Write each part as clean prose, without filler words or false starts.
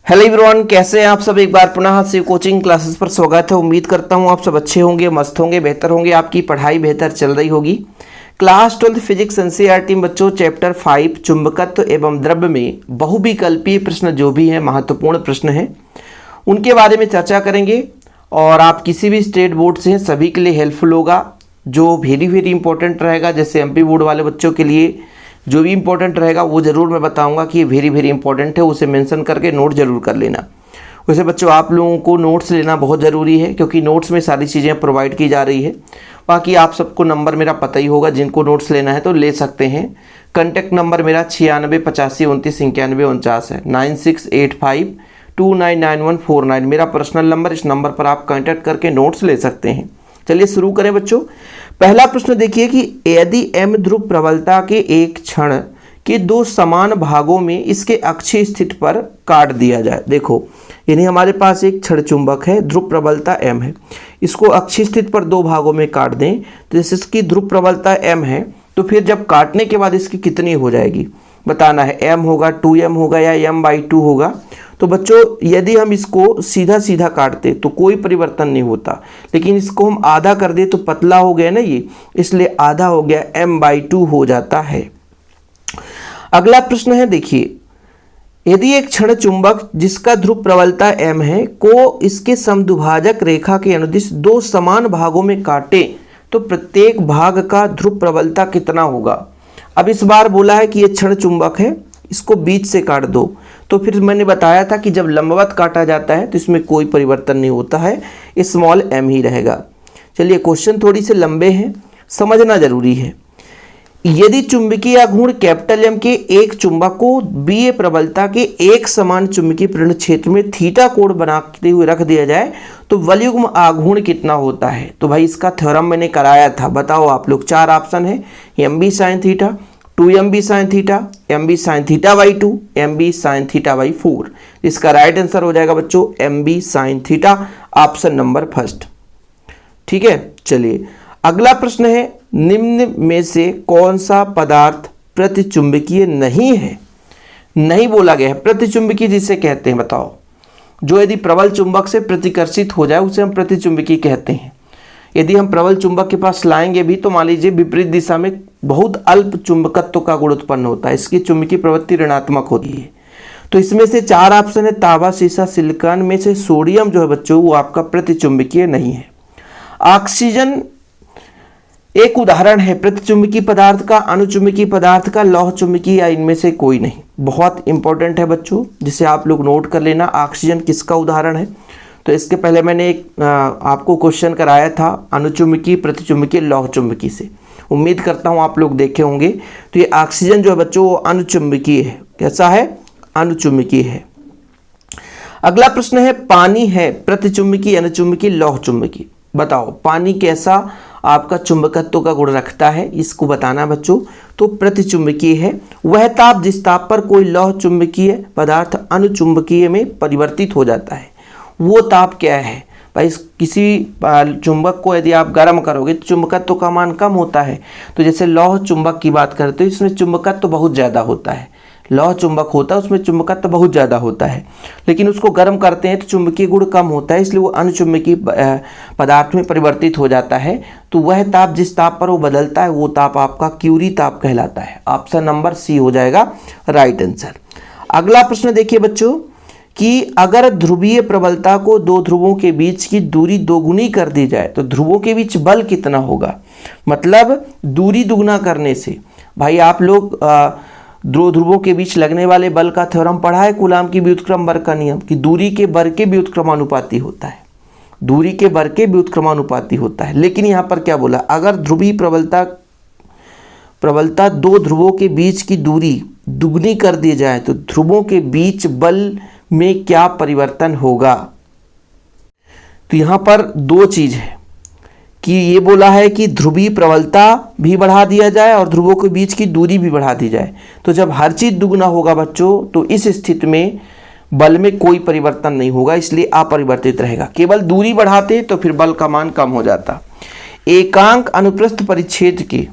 Hello everyone, कैसे हैं आप सब। एक बार पुनः से कोचिंग क्लासेस पर स्वागत है। उम्मीद करता हूं आप सब अच्छे होंगे, मस्त होंगे, बेहतर होंगे, आपकी पढ़ाई बेहतर चल रही होगी। क्लास 12 फिजिक्स एनसीईआरटी में बच्चों चैप्टर 5 चुंबकत्व एवं द्रव्य में बहुविकल्पीय प्रश्न जो भी हैं, महत्वपूर्ण प्रश्न हैं, उनके बारे में चर्चा करेंगे। और आप किसी भी स्टेट बोर्ड से हैं सभी के लिए हेल्पफुल होगा। जो वेरी इंपॉर्टेंट रहेगा, जैसे एमपी बोर्ड वाले बच्चों के लिए जो भी इंपॉर्टेंट रहेगा वो ज़रूर मैं बताऊंगा कि ये वेरी इंपॉर्टेंट है, उसे मेंशन करके नोट जरूर कर लेना। वैसे बच्चों आप लोगों को नोट्स लेना बहुत ज़रूरी है, क्योंकि नोट्स में सारी चीज़ें प्रोवाइड की जा रही है। बाकी आप सबको नंबर मेरा पता ही होगा, जिनको नोट्स लेना है तो ले सकते हैं। कॉन्टैक्ट नंबर मेरा 9685299149 है, 9685299149 मेरा पर्सनल नंबर। इस नंबर पर आप कॉन्टैक्ट करके नोट्स ले सकते हैं। चलिए शुरू करें बच्चों। पहला प्रश्न देखिए कि यदि m ध्रुव प्रबलता के एक क्षण के दो समान भागों में इसके अक्षीय स्थिति पर काट दिया जाए। देखो, यानी हमारे पास एक क्षण चुंबक है, ध्रुव प्रबलता m है, इसको अक्षीय स्थिति पर दो भागों में काट दें तो जैसे इसकी ध्रुव प्रबलता m है, तो फिर जब काटने के बाद इसकी कितनी हो जाएगी बताना है। m होगा, 2m होगा या m/2 होगा। तो बच्चों यदि हम इसको सीधा सीधा काटते तो कोई परिवर्तन नहीं होता, लेकिन इसको हम आधा कर दे तो पतला हो गया ना ये, इसलिए आधा हो गया, m/2 हो जाता है। अगला प्रश्न है, देखिए यदि एक क्षण चुंबक जिसका ध्रुव प्रबलता m है को इसके समद्विभाजक रेखा के अनुदिश दो समान भागों में काटे तो प्रत्येक भाग का ध्रुव प्रबलता कितना होगा। अब इस बार बोला है कि ये क्षण चुंबक है, इसको बीच से काट दो। तो फिर मैंने बताया था कि जब लंबवत काटा जाता है तो इसमें कोई परिवर्तन नहीं होता है, स्मॉल m ही रहेगा। चलिए क्वेश्चन थोड़ी से लंबे हैं, समझना जरूरी है। यदि चुंबकीय आघूर्ण कैपिटल M के एक चुंबक को B प्रबलता के एक समान चुंबकीय प्रेरण क्षेत्र में थीटा कोण बनाते हुए रख दिया जाए तो वलयुग्म आघूर्ण कितना होता है। तो भाई इसका थ्योरम मैंने कराया था, बताओ आप लोग। चार ऑप्शन है, mb sin theta, 2mb sin theta, mb sin थीटा/2, mb sin थीटा/4। इसका राइट आंसर हो जाएगा बच्चों mb sin theta, option number first. ठीक है, चलिए अगला प्रश्न है, निम्न में से कौन सा पदार्थ प्रतिचुंबकीय नहीं है। नहीं बोला गया है, प्रतिचुंबकीय जिसे कहते हैं, बताओ। जो यदि प्रबल चुंबक से प्रतिकर्षित हो जाए उसे हम प्रतिचुंबकीय कहते हैं। यदि हम प्रबल चुंबक के पास लाएंगे भी तो मान लीजिए विपरीत दिशा में बहुत अल्प चुंबकत्व का गुण उत्पन्न होता है, इसकी चुंबकीय प्रवृत्ति ऋणात्मक होती है। तो इसमें से चार ऑप्शन है, तांबा, सीसा, सिलिकॉन में से सोडियम जो है बच्चों वो आपका प्रतिचुंबकीय नहीं है। ऑक्सीजन एक उदाहरण है प्रतिचुंबकीय पदार्थ का, अनुचुंबकीय पदार्थ का, लौह चुंबकीय या इनमें से कोई नहीं। बहुत इंपॉर्टेंट है बच्चों, जिसे आप लोग नोट कर लेना। ऑक्सीजन किसका उदाहरण है, तो इसके पहले मैंने एक आपको क्वेश्चन कराया था अनुचुंबकीय, प्रतिचुंबकीय, लौह चुंबकीय से। उम्मीद करता हूं आप लोग देखे होंगे। तो ये ऑक्सीजन जो है बच्चों वो अनुचुंबकीय है। कैसा है, अनुचुंबकीय है। अगला प्रश्न है, पानी है प्रतिचुंबकीय, अनुचुंबकीय, लौह चुंबकीय। बताओ पानी कैसा आपका चुंबकत्व का गुण रखता है, इसको बताना बच्चों। तो प्रतिचुंबकीय है। वह ताप जिस ताप पर कोई लौह चुंबकीय पदार्थ अनुचुंबकीय में परिवर्तित हो जाता है, वो ताप क्या है भाई। किसी चुंबक को यदि आप गर्म करोगे तो चुंबकत्व का मान कम होता है। तो जैसे लौह चुंबक की बात करते हो, इसमें चुंबकत्व बहुत ज़्यादा होता है। लौह चुंबक होता है उसमें चुंबकत्व बहुत ज़्यादा होता है, लेकिन उसको गर्म करते हैं तो चुंबकीय गुण कम होता है, इसलिए वो अनुचुंबकीय पदार्थ में परिवर्तित हो जाता है। तो वह ताप जिस ताप पर वो बदलता है वो ताप आपका क्यूरी ताप कहलाता है। ऑप्शन नंबर सी हो जाएगा राइट आंसर। अगला प्रश्न देखिए बच्चों कि अगर ध्रुवीय प्रबलता को दो ध्रुवों के बीच की दूरी दोगुनी कर दी जाए तो ध्रुवों के बीच बल कितना होगा। मतलब दूरी दुगुना करने से, भाई आप लोग दो ध्रुवों के बीच लगने वाले बल का थ्योरम पढ़ा है, कूलाम की व्युत्क्रम बल का नियम, कि दूरी के बल के व्युत्क्रमानुपाती होता है। दूरी के बल के व्युत्क्रमानुपाती होता है। लेकिन यहाँ पर क्या बोला, अगर ध्रुवीय प्रबलता दो ध्रुवों के बीच की दूरी दुगनी कर दी जाए तो ध्रुवों के बीच बल में क्या परिवर्तन होगा। तो यहाँ पर दो चीज है कि ये बोला है कि ध्रुवीय प्रबलता भी बढ़ा दिया जाए और ध्रुवों के बीच की दूरी भी बढ़ा दी जाए। तो जब हर चीज दुगना होगा बच्चों तो इस स्थिति में बल में कोई परिवर्तन नहीं होगा, इसलिए अपरिवर्तित रहेगा। केवल दूरी बढ़ाते तो फिर बल का मान कम हो जाता। एकांक अनुप्रस्थ परिच्छेद की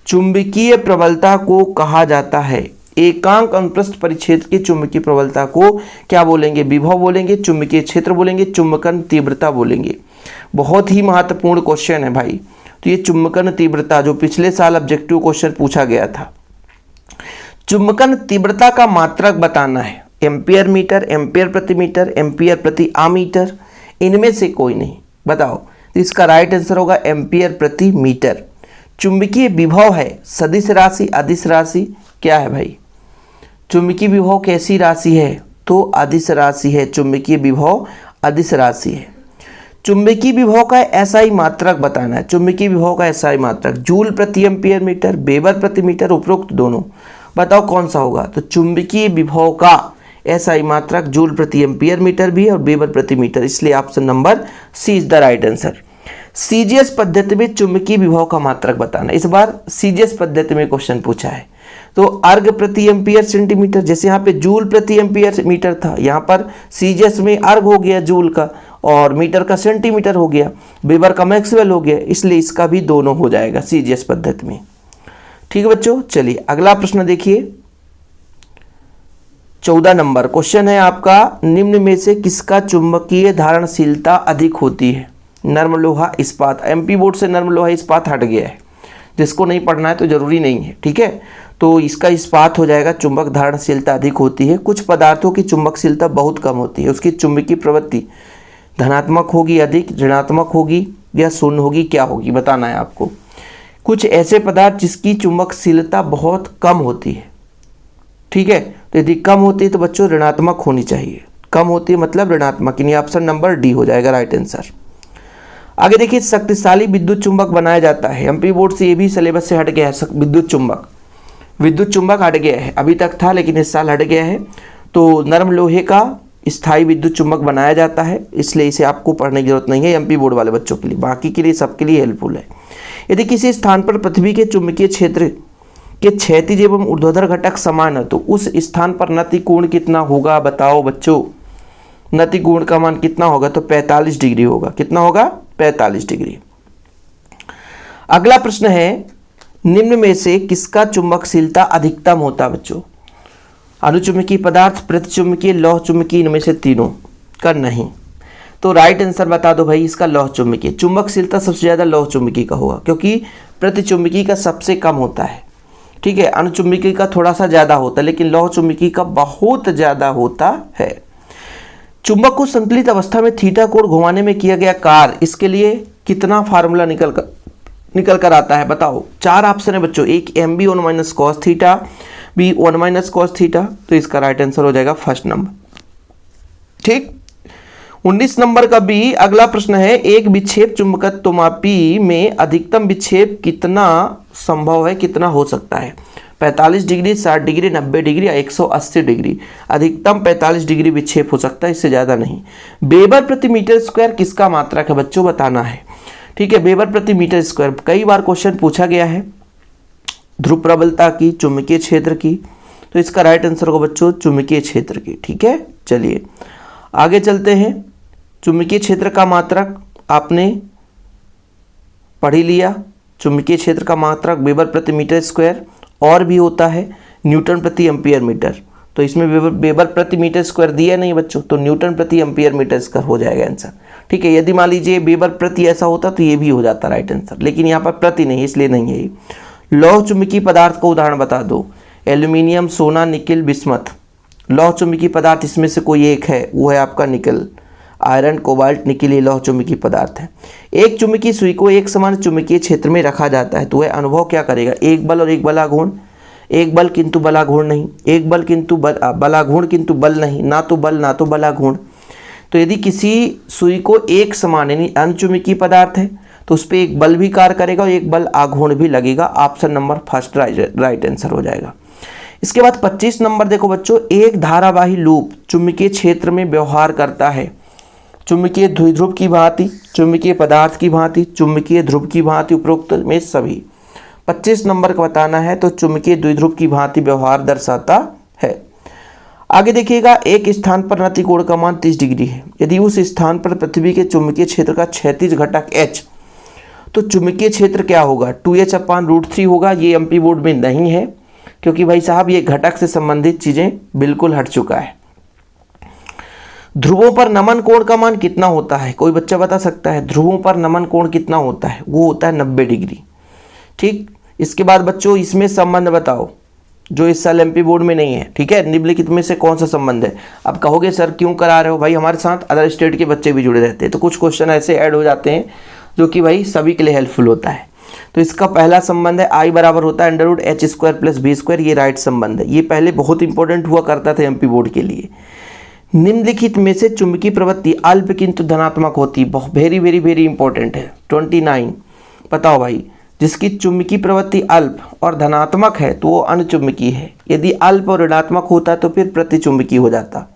चुंबकीय प्रबलता को कहा जाता है एकांक अनुप्रस्थ परिक्षेत्र की चुंबकीय प्रबलता को क्या बोलेंगे? विभव बोलेंगे, चुंबकीय क्षेत्र बोलेंगे, चुंबकन तीव्रता बोलेंगे। बहुत ही महत्वपूर्ण क्वेश्चन है भाई। तो ये चुंबकन तीव्रता जो पिछले साल ऑब्जेक्टिव क्वेश्चन पूछा गया था, चुंबकन तीव्रता का मात्रक बताना है। एम्पियर मीटर, एम्पियर प्रति मीटर, एम्पियर प्रति आमीटर, इनमें से कोई नहीं। बताओ, तो इसका राइट आंसर होगा एम्पियर प्रति मीटर। चुंबकीय विभव है सदिश राशि, अदिश राशि क्या है भाई? चुंबकीय विभव कैसी राशि है? तो अदिश राशि है। चुंबकीय विभव अदिश राशि है। चुंबकीय विभव का एसआई मात्रक बताना है। चुंबकीय विभव का एसआई मात्रक जूल प्रति एम्पियर मीटर, वेबर प्रति मीटर, उपरोक्त दोनों। बताओ कौन सा होगा? तो चुंबकीय विभव का एसआई मात्रक जूल प्रति एम्पियर मीटर भी है और वेबर प्रति मीटर, इसलिए option number C is the right answer. CGS पद्धति में चुंबकीय विभव का मात्रक बताना। इस बार सीजीएस पद्धति में क्वेश्चन पूछा है। तो अर्ग प्रति एम्पियर सेंटीमीटर, जैसे यहाँ पे जूल प्रति एम्पियर मीटर था, यहाँ पर सीजीएस में अर्ग हो गया जूल का और मीटर का सेंटीमीटर हो गया, वेबर का मैक्सवेल हो गया, इसलिए इसका भी दोनों हो जाएगा सीजीएस पद्धति में। ठीक है बच्चों, चलिए अगला प्रश्न देखिए। 14 नंबर क्वेश्चन है आपका, निम्न में से किसका चुंबकीय धारणशीलता अधिक होती है? नर्म लोहा, इस्पात। एमपी बोर्ड से नर्म लोहा इस्पात हट गया है, जिसको नहीं पढ़ना है तो जरूरी नहीं है। ठीक है, तो इसका इस्पात हो जाएगा। चुंबक धारणशीलता अधिक होती है। कुछ पदार्थों की चुंबकशीलता बहुत कम होती है, उसकी चुंबकीय प्रवृत्ति धनात्मक होगी, अधिक ऋणात्मक होगी या शून्य होगी, क्या होगी बताना है आपको। कुछ ऐसे पदार्थ जिसकी चुंबकशीलता बहुत कम होती है। ठीक है, तो यदि कम होती है तो बच्चों ऋणात्मक होनी चाहिए। कम होती है मतलब ऋणात्मक, यानी ऑप्शन नंबर डी हो जाएगा राइट आंसर। आगे देखिए, शक्तिशाली विद्युत चुंबक बनाया जाता है। एमपी बोर्ड से ये भी सिलेबस से हट गया है। विद्युत चुंबक हट गया है, अभी तक था लेकिन इस साल हट गया है। तो नरम लोहे का स्थायी विद्युत चुंबक बनाया जाता है, इसलिए इसे आपको पढ़ने की जरूरत नहीं है एमपी बोर्ड वाले बच्चों के लिए। बाकी के लिए सबके लिए हेल्पफुल है। यदि किसी स्थान पर पृथ्वी के चुंबकीय क्षेत्र के क्षैतिज एवं ऊर्ध्वाधर घटक समान है तो उस स्थान पर नति कोण कितना होगा? बताओ बच्चों, नति कोण का मान कितना होगा? तो 45 डिग्री होगा। कितना होगा? 45 डिग्री। अगला प्रश्न है, निम्न में से किसका चुंबकशीलता अधिकतम होता है बच्चों? अनुचुंबकीय पदार्थ, प्रतिचुंबकीय, लौह चुंबकीय, इनमें से तीनों का नहीं। तो राइट आंसर बता दो भाई, इसका लौह चुंबकीय। चुंबकशीलता सबसे ज्यादा लौह चुंबकीय का होगा, क्योंकि प्रतिचुंबकीय का सबसे कम होता है। ठीक है, अनुचुंबकीय का थोड़ा सा ज्यादा होता है, लेकिन लौह चुंबकीय का बहुत ज्यादा होता है। चुंबक को संतुलित अवस्था में थीटा कोण घुमाने में किया गया कार्य, इसके लिए कितना फार्मूला निकल कर आता है? बताओ। 4 ऑप्शन है बच्चों, एक mb 1 minus cos theta, B 1 minus cos theta, तो इसका राइट आंसर हो जाएगा फर्स्ट नंबर। ठीक, 19 नंबर का बी। अगला प्रश्न है, एक विक्षेप चुंबकत्वमापी में अधिकतम विक्षेप कितना संभव है, कितना हो सकता है? 45 डिग्री, 60 डिग्री, 90 डिग्री या 180 डिग्री। अधिकतम 45 डिग्री विक्षेप हो सकता है, इससे ज़्यादा नहीं। वेबर प्रति मीटर स्क्वायर किसका मात्रक है बच्चों? बताना है। ठीक है, वेबर प्रति मीटर स्क्वायर कई बार क्वेश्चन पूछा गया है। ध्रुव प्रबलता की, चुंबकीय क्षेत्र की, तो इसका राइट आंसर होगा बच्चों चुंबकीय क्षेत्र की। ठीक है, चलिए आगे चलते हैं। चुंबकीय क्षेत्र का मात्रक आपने पढ़ ही लिया। चुंबकीय क्षेत्र का मात्रक वेबर प्रति मीटर स्क्वायर, और भी होता है न्यूटन प्रति एम्पियर मीटर। तो इसमें वेबर प्रति मीटर स्क्वायर दिया नहीं बच्चों, तो न्यूटन प्रति एम्पियर मीटर स्क्वायर हो जाएगा आंसर। ठीक है, यदि मान लीजिए वेबर प्रति ऐसा होता तो ये भी हो जाता राइट आंसर, लेकिन यहाँ पर प्रति नहीं, इसलिए नहीं है ये। लौह चुंबकीय पदार्थ का उदाहरण बता दो। एल्यूमिनियम, सोना, निकिल, बिस्मथ। लौह चुंबकीय पदार्थ इसमें से कोई एक है, वो है आपका निकल। आयरन, कोबाल्ट, निकिल ये लौह चुंबकीय पदार्थ है। एक चुंबकीय सुई को एक समान चुंबकीय क्षेत्र में रखा जाता है तो वह अनुभव क्या करेगा? एक बल और एक बलाघूर्ण। एक बल किंतु बलाघूर्ण नहीं, एक बल किंतु बलाघूर्ण किंतु बल नहीं, ना तो बल ना तो बलाघूर्ण। तो यदि किसी सुई को एक समान यानी अनचुंबकीय पदार्थ है तो उस पर एक बल भी कार्य करेगा और एक बल आघूर्ण भी लगेगा। Option number first right answer हो जाएगा। इसके बाद 25 नंबर देखो बच्चों, एक धारावाही लूप चुंबकीय क्षेत्र में व्यवहार करता है। चुंबकीय द्विध्रुव की भांति, चुंबकीय पदार्थ की भांति, चुंबकीय ध्रुव की भांति, उपरोक्त में सभी। 25 नंबर का बताना है तो चुंबकीय द्विध्रुव की भांति व्यवहार दर्शाता है। आगे देखिएगा, एक स्थान पर नति कोण का मान 30 डिग्री है। यदि उस स्थान पर पृथ्वी के चुंबकीय क्षेत्र का क्षैतिज घटक h, तो चुंबकीय क्षेत्र क्या होगा? 2h/√3 होगा। ये एमपी बोर्ड में नहीं है। क्योंकि भाई साहब ये घटक से संबंधित चीज़ें बिल्कुल हट चुका है। ध्रुवों पर नमन कोण का मान कितना होता है? कोई बच्चा बता सकता है ध्रुवों पर नमन कोण कितना होता है? वो होता है 90 डिग्री। ठीक, इसके बाद बच्चों इसमें संबंध बताओ जो इस साल एमपी बोर्ड में नहीं है। ठीक है, निम्नलिखित में से कौन सा संबंध है? अब कहोगे सर क्यों करा रहे हो? भाई हमारे साथ अदर स्टेट के बच्चे भी जुड़े रहते हैं, तो कुछ क्वेश्चन ऐसे ऐड हो जाते हैं जो कि भाई सभी के लिए हेल्पफुल होता है। तो इसका पहला संबंध है I बराबर होता है √h² + v²। ये राइट संबंध है, ये पहले बहुत इंपॉर्टेंट हुआ करता था एमपी बोर्ड के लिए। निम्नलिखित में से चुंबकीय प्रवृत्ति अल्प किंतु धनात्मक होती है। बहुत वेरी वेरी वेरी इंपॉर्टेंट है। 29 बताओ भाई, जिसकी चुंबकीय प्रवृत्ति अल्प और धनात्मक है तो वो अनुचुंबकीय है। यदि अल्प और ऋणात्मक होता तो फिर प्रतिचुंबकीय हो जाता।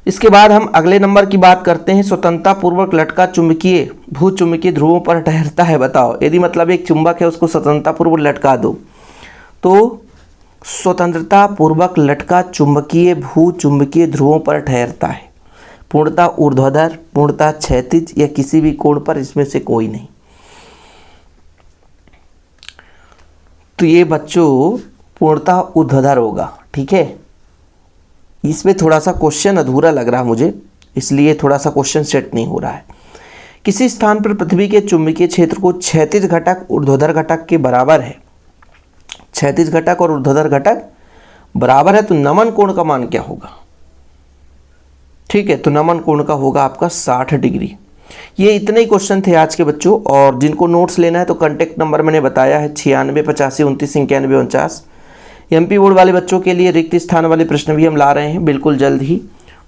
इसके बाद हम अगले नंबर की बात करते हैं। स्वतंत्रता पूर्वक लटका चुंबकीय भूचुंबकीय ध्रुवों पर ठहरता है। बताओ, यदि मतलब एक चुंबक है उसको स्वतंत्रता पूर्वक लटका दो तो स्वतंत्रता पूर्वक लटका चुंबकीय भूचुंबकीय ध्रुवों पर ठहरता है। पूर्णतः ऊर्ध्वाधर, पूर्णतः क्षैतिज या किसी भी कोण पर, इसमें से कोई नहीं। तो ये बच्चों पूर्णतः ऊर्ध्वाधर होगा। ठीक है, इसमें थोड़ा सा क्वेश्चन अधूरा लग रहा है मुझे, इसलिए थोड़ा सा क्वेश्चन सेट नहीं हो रहा है। किसी स्थान पर पृथ्वी के चुंबकीय क्षेत्र को क्षैतिज घटक ऊर्ध्वाधर घटक के बराबर है। क्षैतिज घटक और ऊर्ध्वाधर घटक बराबर है तो नमन कोण का मान क्या होगा? ठीक है, तो नमन कोण का होगा आपका 60 डिग्री। ये इतने ही क्वेश्चन थे आज के बच्चों, और जिनको नोट्स लेना है तो कॉन्टैक्ट नंबर मैंने बताया है 96 85 29 91 49। एमपी बोर्ड वाले बच्चों के लिए रिक्त स्थान वाले प्रश्न भी हम ला रहे हैं बिल्कुल जल्द ही।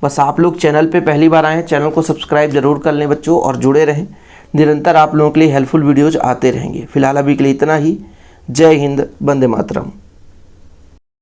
बस आप लोग चैनल पे पहली बार आए हैं, चैनल को सब्सक्राइब जरूर कर लें बच्चों और जुड़े रहें। निरंतर आप लोगों के लिए हेल्पफुल वीडियोज आते रहेंगे। फिलहाल अभी के लिए इतना ही। जय हिंद, वंदे मातरम।